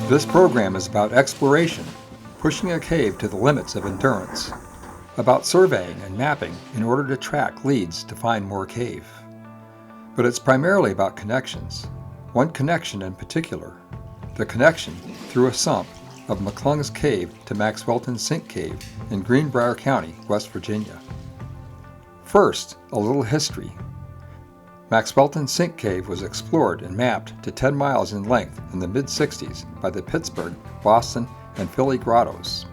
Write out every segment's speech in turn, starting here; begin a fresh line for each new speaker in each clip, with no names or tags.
This program is about exploration, pushing a cave to the limits of endurance, about surveying and mapping in order to track leads to find more cave. But it's primarily about connections, one connection in particular, the connection through a sump of McClungs Cave to Maxwelton Sink Cave in Greenbrier County, West Virginia. First, a little history. Maxwelton Sink Cave was explored and mapped to 10 miles in length in the mid-60s by the Pittsburgh, Boston, and Philly grottos.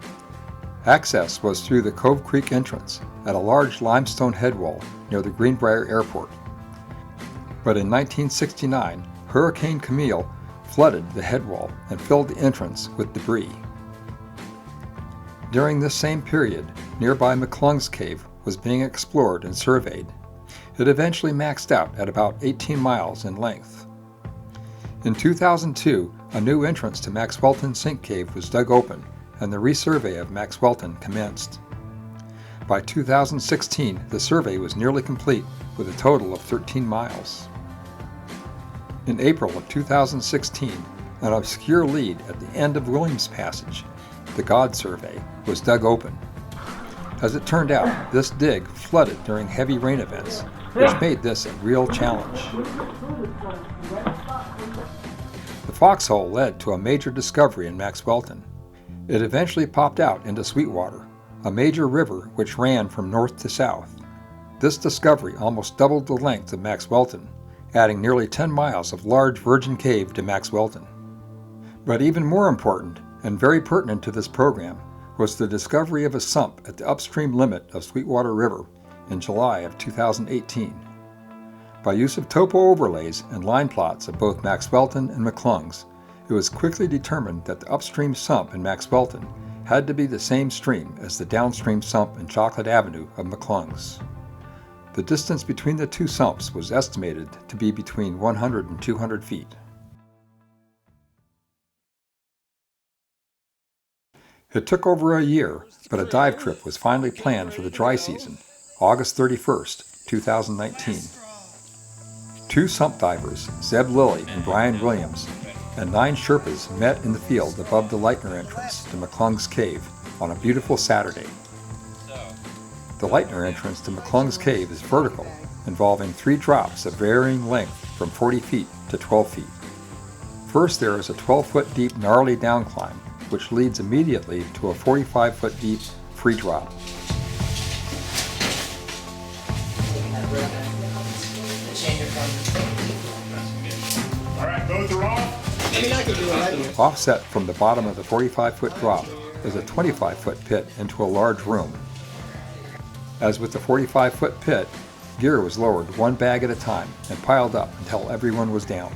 Access was through the Cove Creek entrance at a large limestone headwall near the Greenbrier Airport. But in 1969, Hurricane Camille flooded the headwall and filled the entrance with debris. During this same period, nearby McClungs Cave was being explored and surveyed. It eventually maxed out at about 18 miles in length. In 2002, a new entrance to Maxwelton Sink Cave was dug open and the resurvey of Maxwelton commenced. By 2016, the survey was nearly complete with a total of 13 miles. In April of 2016, an obscure lead at the end of Williams Passage, the God Survey, was dug open. As it turned out, this dig flooded during heavy rain events, which made this a real challenge. The foxhole led to a major discovery in Maxwelton. It eventually popped out into Sweetwater, a major river which ran from north to south. This discovery almost doubled the length of Maxwelton, adding nearly 10 miles of large virgin cave to Maxwelton. But even more important, and very pertinent to this program, was the discovery of a sump at the upstream limit of Sweetwater River in July of 2018. By use of topo overlays and line plots of both Maxwelton and McClungs, it was quickly determined that the upstream sump in Maxwelton had to be the same stream as the downstream sump in Chocolate Avenue of McClungs. The distance between the two sumps was estimated to be between 100 and 200 feet. It took over a year, but a dive trip was finally planned for the dry season, August 31st, 2019. Two sump divers, Zeb Lilly and Brian Williams, and 9 Sherpas met in the field above the Leitner entrance to McClungs Cave on a beautiful Saturday. The Leitner entrance to McClungs Cave is vertical, involving 3 drops of varying length from 40 feet to 12 feet. First, there is a 12-foot deep gnarly down climb, which leads immediately to a 45-foot deep free drop.
All right, both are off.
Offset from the bottom of the 45-foot drop is a 25-foot pit into a large room. As with the 45-foot pit, gear was lowered one bag at a time and piled up until everyone was down.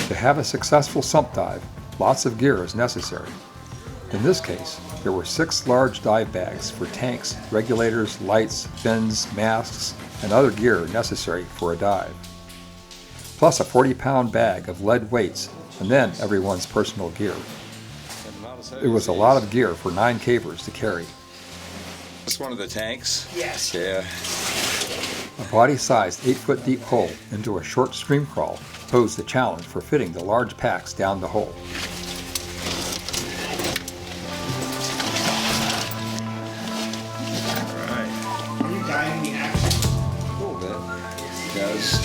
To have a successful sump dive, lots of gear is necessary. In this case, there were 6 large dive bags for tanks, regulators, lights, fins, masks, and other gear necessary for a dive. Plus a 40-pound bag of lead weights, and then everyone's personal gear. It was a lot of gear for 9 cavers to carry.
It's one of the tanks?
Yes.
Yeah.
A body-sized 8-foot deep hole into a short stream crawl posed the challenge for fitting the large packs down the hole.
Are you diving in action?
A little bit. Because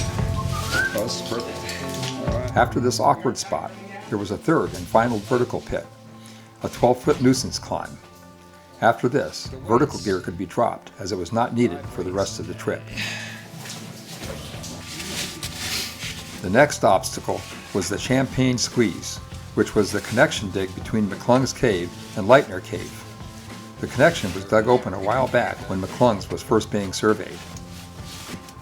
this is perfect. All right.
After this awkward spot, there was a third and final vertical pit, a 12-foot nuisance climb. After this, vertical gear could be dropped as it was not needed for the rest of the trip. The next obstacle was the Champagne Squeeze, which was the connection dig between McClungs Cave and Leitner Cave. The connection was dug open a while back when McClungs was first being surveyed.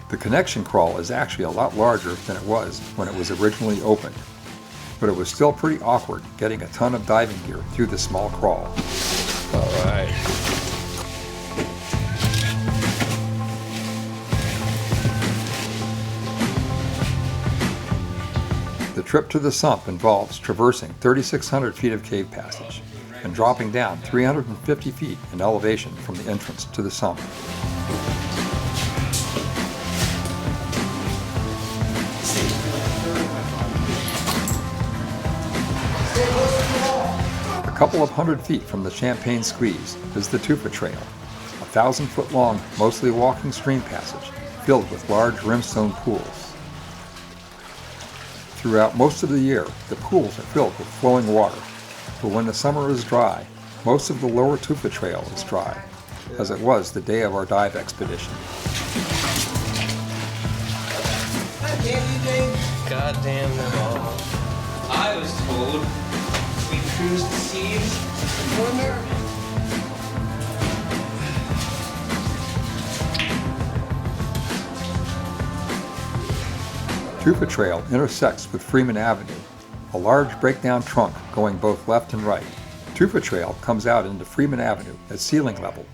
The connection crawl is actually a lot larger than it was when it was originally opened, but it was still pretty awkward getting a ton of diving gear through the small crawl.
All right.
The trip to the sump involves traversing 3,600 feet of cave passage and dropping down 350 feet in elevation from the entrance to the sump. couple of 100 feet from the Champagne Squeeze is the Tufa Trail, a 1,000-foot-long, mostly walking stream passage filled with large rimstone pools. Throughout most of the year, the pools are filled with flowing water, but when the summer is dry, most of the lower Tufa Trail is dry, as it was the day of our dive expedition.
God damn them all. I was told we cruised the seas for America.
Tufa Trail intersects with Freeman Avenue, a large breakdown trunk going both left and right. Tufa Trail comes out into Freeman Avenue at ceiling level,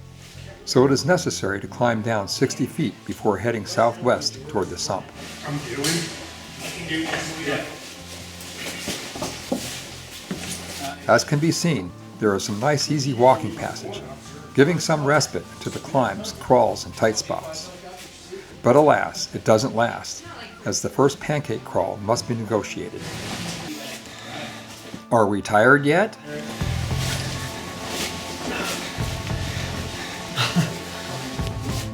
so it is necessary to climb down 60 feet before heading southwest toward the sump.
I'm doing. Yeah.
As can be seen, there is some nice easy walking passage, giving some respite to the climbs, crawls, and tight spots. But alas, it doesn't last, as the first pancake crawl must be negotiated. Are we tired yet?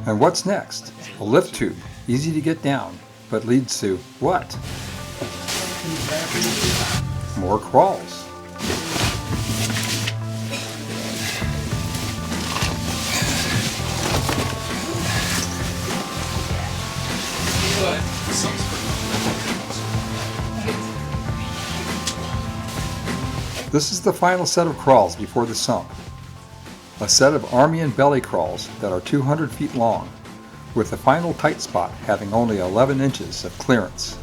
And what's next? A lift tube, easy to get down, but leads to what? More crawls. This is the final set of crawls before the sump. A set of army and belly crawls that are 200 feet long, with the final tight spot having only 11 inches of clearance.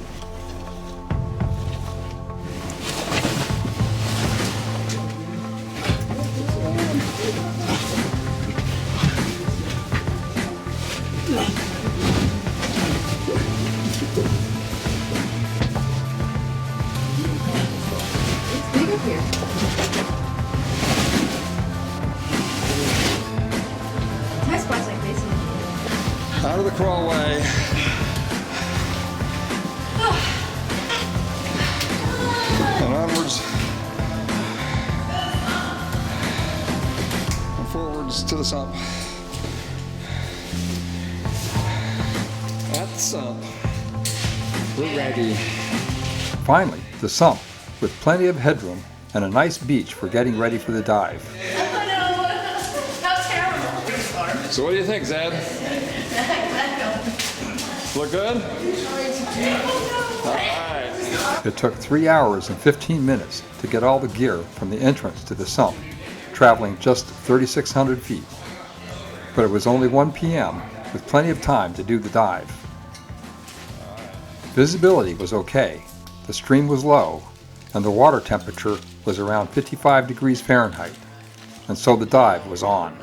Out of the crawlway. And onwards and forwards to the sump. At the sump. We're ready. Finally, the sump, with plenty of headroom and a nice beach for getting ready for the dive. So what do you think, Zed? Look good? All right. It took 3 hours and 15 minutes to get all the gear from the entrance to the sump, traveling just 3,600 feet. But it was only 1 p.m. with plenty of time to do the dive. Visibility was okay, the stream was low, and the water temperature was around 55 degrees Fahrenheit, and so the dive was on.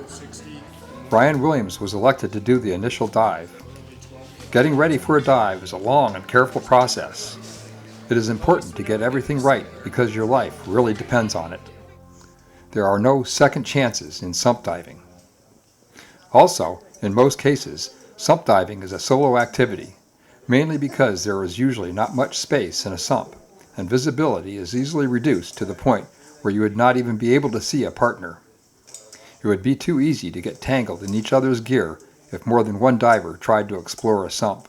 Brian Williams was elected to do the initial dive. Getting ready for a dive is a long and careful process. It is important to get everything right because your life really depends on it. There are no second chances in sump diving. Also, in most cases, sump diving is a solo activity, mainly because there is usually not much space in a sump, and visibility is easily reduced to the point where you would not even be able to see a partner. It would be too easy to get tangled in each other's gear if more than one diver tried to explore a sump.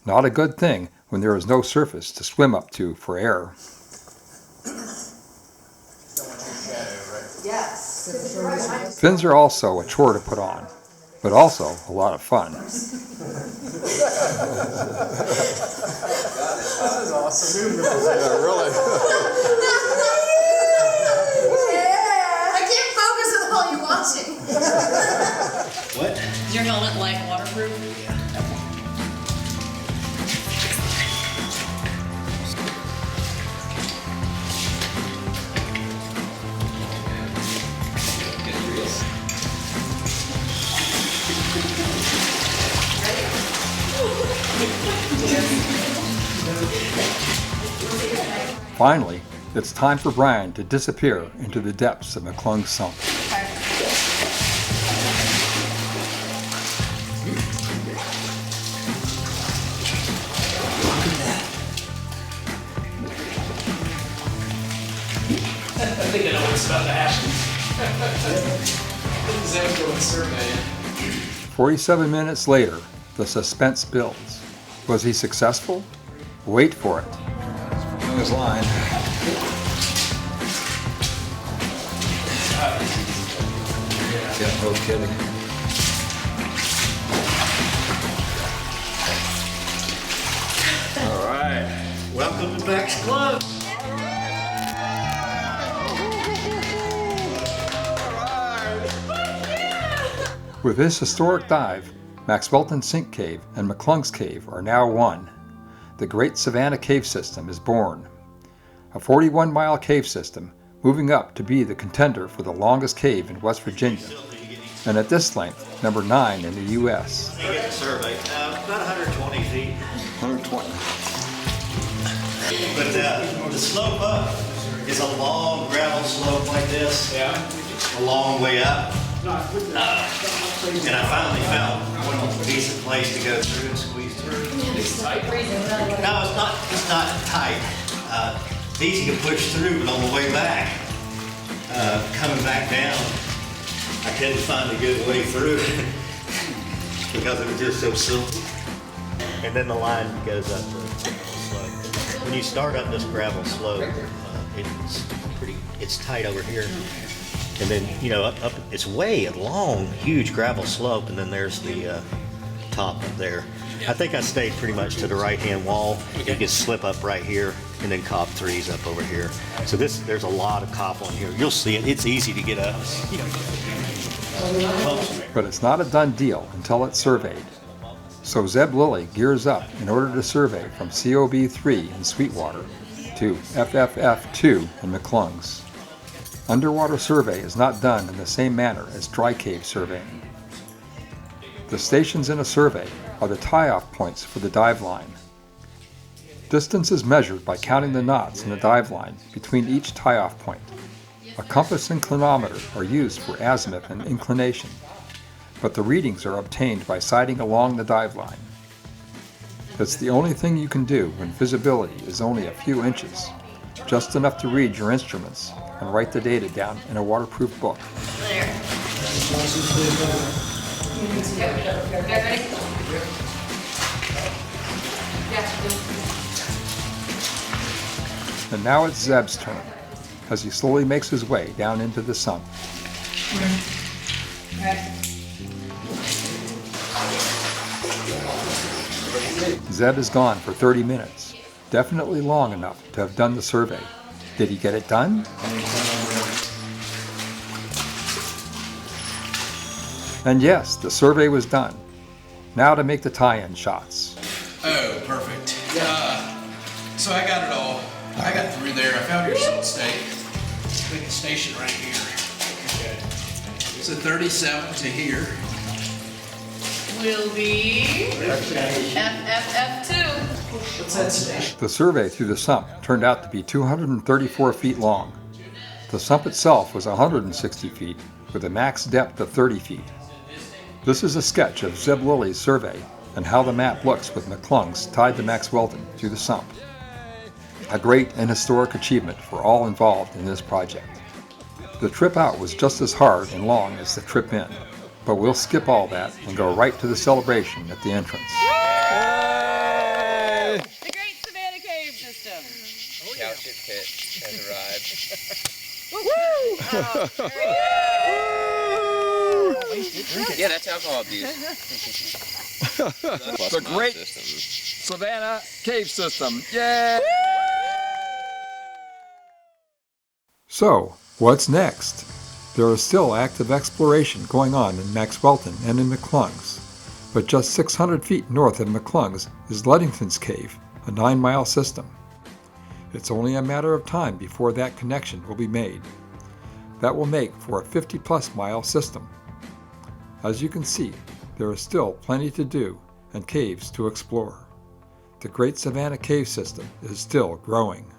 Not a good thing when there is no surface to swim up to for air. Fins are also a chore to put on, but also a lot of fun.
That is awesome.
Yeah, really.
I can't focus on all you're watching.
What?
Is your helmet like waterproof?
Yeah.
Finally, it's time for Brian to disappear into the depths of McClungs Sunk.
think I know what's about to happen. Zeb's going surveying.
47 minutes later, the suspense builds. Was he successful? Wait for it.
On his line. Yeah, no kidding.
All right. Welcome to Max Club.
With this historic dive, Maxwelton Sink Cave and McClungs Cave are now one. The Great Savannah Cave System is born. A 41-mile cave system moving up to be the contender for the longest cave in West Virginia, and at this length, number 9 in the U.S.
You get the survey. About 120 feet.
120.
But the slope up is a long gravel slope like this.
Yeah.
A long way up. And I finally found one decent place to go through and squeeze through.
It's tight.
No, it's not tight. It's easy to push through, but on the way back, coming back down, I couldn't find a good way through because it was just so silky. And then the line goes up the slope. When you start up this gravel slope, it's tight over here. And then, you know, up it's way a long, huge gravel slope, and then there's the top up there. I think I stayed pretty much to the right-hand wall. You can slip up right here, and then Cop 3's up over here. So there's a lot of cop on here. You'll see it. It's easy to get up.
But it's not a done deal until it's surveyed. So Zeb Lilly gears up in order to survey from COB3 in Sweetwater to FFF2 in McClungs. Underwater survey is not done in the same manner as dry cave surveying. The stations in a survey are the tie-off points for the dive line. Distance is measured by counting the knots in the dive line between each tie-off point. A compass and clinometer are used for azimuth and inclination, but the readings are obtained by sighting along the dive line. It's the only thing you can do when visibility is only a few inches, just enough to read your instruments and write the data down in a waterproof book.
There.
And now it's Zeb's turn, as he slowly makes his way down into the sump. Zeb is gone for 30 minutes, definitely long enough to have done the survey. Did he get it done? And yes, the survey was done. Now to make the tie-in shots.
Oh, perfect. So I got it all. I got through there. I found your salt stake. Make a station right here. So 37 to here.
Will be FFF2.
What's that station?
The survey through the sump turned out to be 234 feet long. The sump itself was 160 feet, with a max depth of 30 feet. This is a sketch of Zeb Lilly's survey and how the map looks with McClungs tied to Maxwelton through the sump. A great and historic achievement for all involved in this project. The trip out was just as hard and long as the trip in, but we'll skip all that and go right to the celebration at the entrance.
The Great Savannah Cave System.
Township pit has arrived. Yeah, that's alcohol abuse.
The Great Savannah Cave System. Yay!
So, what's next? There is still active exploration going on in Maxwelton and in McClungs, but just 600 feet north of McClungs is Ludington's Cave, a 9-mile system. It's only a matter of time before that connection will be made. That will make for a 50-plus mile system. As you can see, there is still plenty to do and caves to explore. The Great Savannah Cave System is still growing.